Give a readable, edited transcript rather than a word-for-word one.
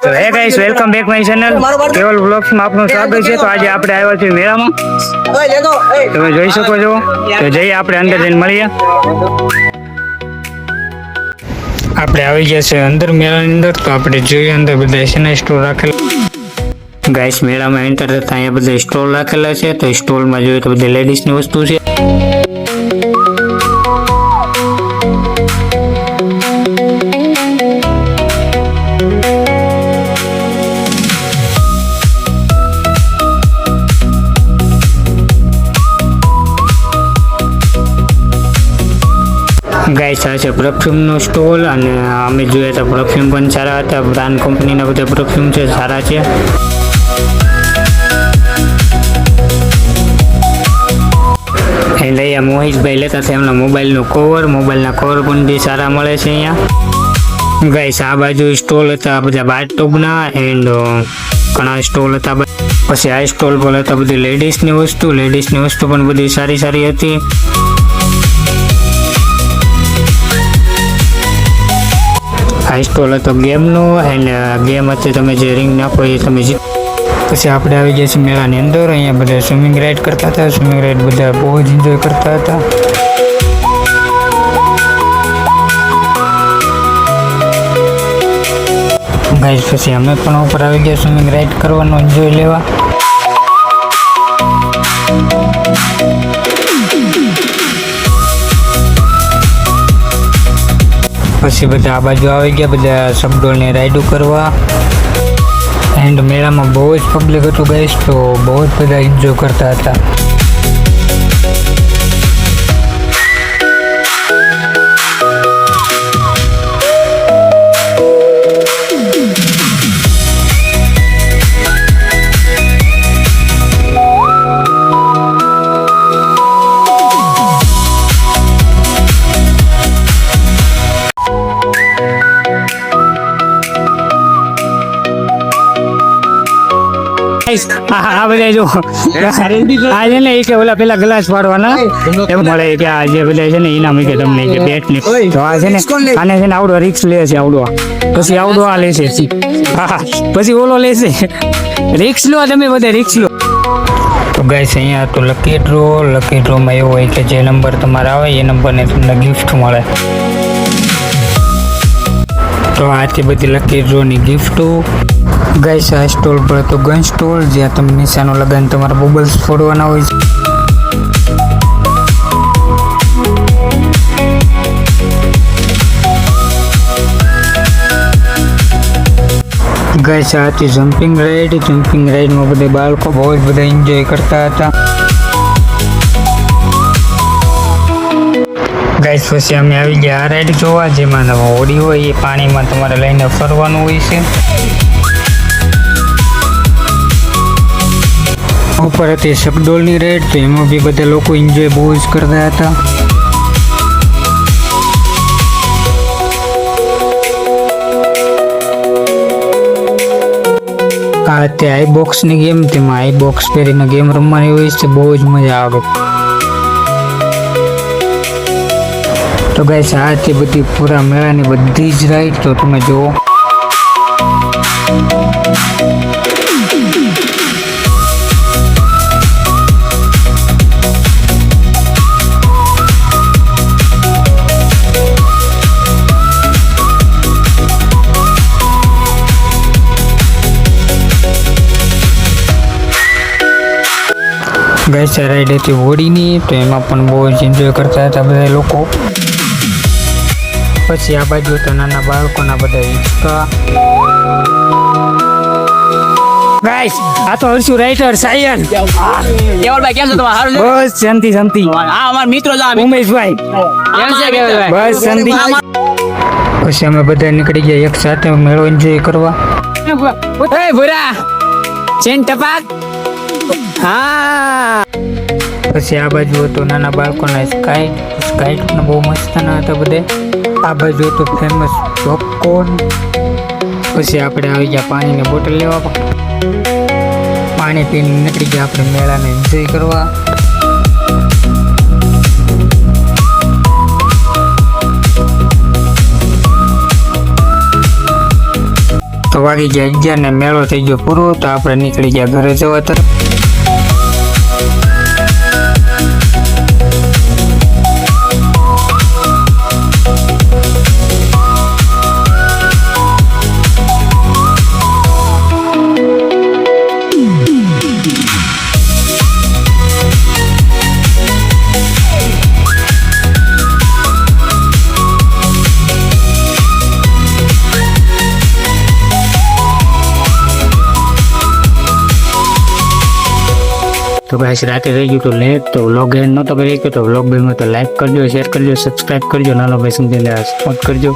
તો હે guys welcome back my channel કેવલ વ્લોગ્સ માં આપનું સ્વાગત છે। તો આજે આપણે આવ્યા છીએ મેળામાં, તમે જોઈ શકો છો। તો જઈએ આપણે અંદર જઈને મળીએ। આપણે આવી ગયા છે અંદર મેળાની અંદર। તો આપણે જોઈએ અંદર બધા એસના સ્ટોલ રાખેલા। ગાઈસ મેળામાં એન્ટર થતા અહીંયા બધા સ્ટોલ રાખેલા છે। તો સ્ટોલમાં જોઈએ તો બધી લેડીઝની વસ્તુ છે। ગાઈસ આ છે પરફ્યુમનો સ્ટોલ, અને અમે જોઈએ તો પરફ્યુમ પણ સારા હતા। બ્રાન્ડ કંપનીના બધા પરફ્યુમ છે, સારા છે। એટલે અહીંયા મોહિતભાઈ લેતા હતા એમના મોબાઈલના કવર પણ બી સારા મળે છે અહીંયા। ગાઈસ આ બાજુ સ્ટોલ હતા બધા બાથટબના, એન્ડ ઘણા સ્ટોલ હતા। પછી આ સ્ટોલ પર હતા બધી લેડીઝની વસ્તુ પણ બધી સારી હતી। આ સ્ટોલ હતો ગેમનો, એન્ડ ગેમ હતી તમે જે રિંગ નાખો એ તમે જીત। પછી આપણે આવી ગયા છીએ મેળાની અંદર। અહીંયા બધા સ્વિમિંગ રાઈડ કરતા હતા, સ્વિમિંગ રાઈડ બધા બહુ જ એન્જોય કરતા હતા। ગાઈસ પછી અમે પણ ઉપર આવી ગયા સ્વિમિંગ રાઈડ કરવાનો એન્જોય લેવા। પછી બધા આ બાજુ આવી ગયા બધા સબડોલની રાઈડો કરવા। એન્ડ મેળામાં બહુ જ પબ્લિક હતું ગાઈસ, તો બહુ જ બધા એન્જોય કરતા હતા। આ બધા જો આ છે ને કે ઓલા પેલા ગ્લાસ પાડવાના એમ મળે કે આ જે બધા છે ને ઇનામ કે તમને કે બેટ ની। તો આ છે ને આને છે ને આવડો રિક્સ લે છે, આવડો પછી આવડો આ લેશે, હા પછી ઓલો લેશે। રિક્સ લો તમે બધા રિક્સ લો। તો ગાઈસ અહીંયા તો લકી ડ્રોમાં એવું હોય કે જે નંબર તમારા આવે એ નંબરને તમને ગિફ્ટ મળે। તો આથી બધી લકી ડ્રોની ગિફ્ટો। ગાઈસ આ સ્ટોલ પર તો ગન સ્ટોલ, જ્યાં તમે નિશાનો લગાવીને તમારા બબલ્સ ફોડવાના હોય છે। ગાઈસ આ હતી જમ્પિંગ રાઈડમાં બધા બાળકો બહુ જ બધા એન્જોય કરતા હતા। ગાઈસ પછી અમે આવી ગયા આ રાઈડ જોવા, જેમાં હોડી હોય એ પાણીમાં તમારે લઈને ફરવાનું હોય છે। ઉપર હતી સબડોલની રાઈડ, તો એમાં બી બધા લોકો એન્જોય બહુ જ કરતા હતા। આ તે આઈ બોક્સની ગેમ, તેમાં આઈ બોક્સ પહેરીને ગેમ રમવાની હોય છે, બહુ જ મજા આવે। તો ગાઈસ આ તે બધી પૂરા મેળાની બધી જ રાઈડ તો તમે જુઓ। ગાઈસ આ રાઈડ હતી હોડીની, તો એમાં પણ બહુ જ એન્જોય કરતા હતા બધા લોકો। પછી આ બાજુ તો નાના બાળકોના બધા હિંચકા। ગાઈસ આ તો હર્ષુ રાઇટર સાયન કેવલભાઈ કેમ છો તમે? સારું છે? બસ શાંતિ હા અમારા મિત્રો છે ઉમેશભાઈ કેમ છે કેવલભાઈ? બસ શાંતિ। પછી અમે બધા નીકળી ગયા એક સાથે મેળો એન્જોય કરવા। એ ભૂરા ચેન ટપાક હા। પછી આ બાજુ હતો નાના બાળકોના સ્કાઈટ પણ બહુ મસ્ત ના હતા બધે। આ બાજુ હતો ફેમસ પોપકોર્ન। પછી આપણે આવી ગયા પાણીની બોટલ લેવા, પાણી પીને નીકળી ગયા આપણે મેળાને એન્જોય કરવા। તો વાગી ગયા 11 ને મેળો થઈ ગયો પૂરો, તો આપણે નીકળી ગયા ઘરે જવા તરફ. તો ગાઈસ રાતે રહી ગયું તો લેટ, તો વ્લોગ એન્ડ નતો કરી શક્યો, તો વ્લોગ ગમ્યો તો લાઈક કરજો, શેર કરજો, સબસ્ક્રાઇબ કરજો, નાનો ભાઈ સમજીને સપોર્ટ કરજો.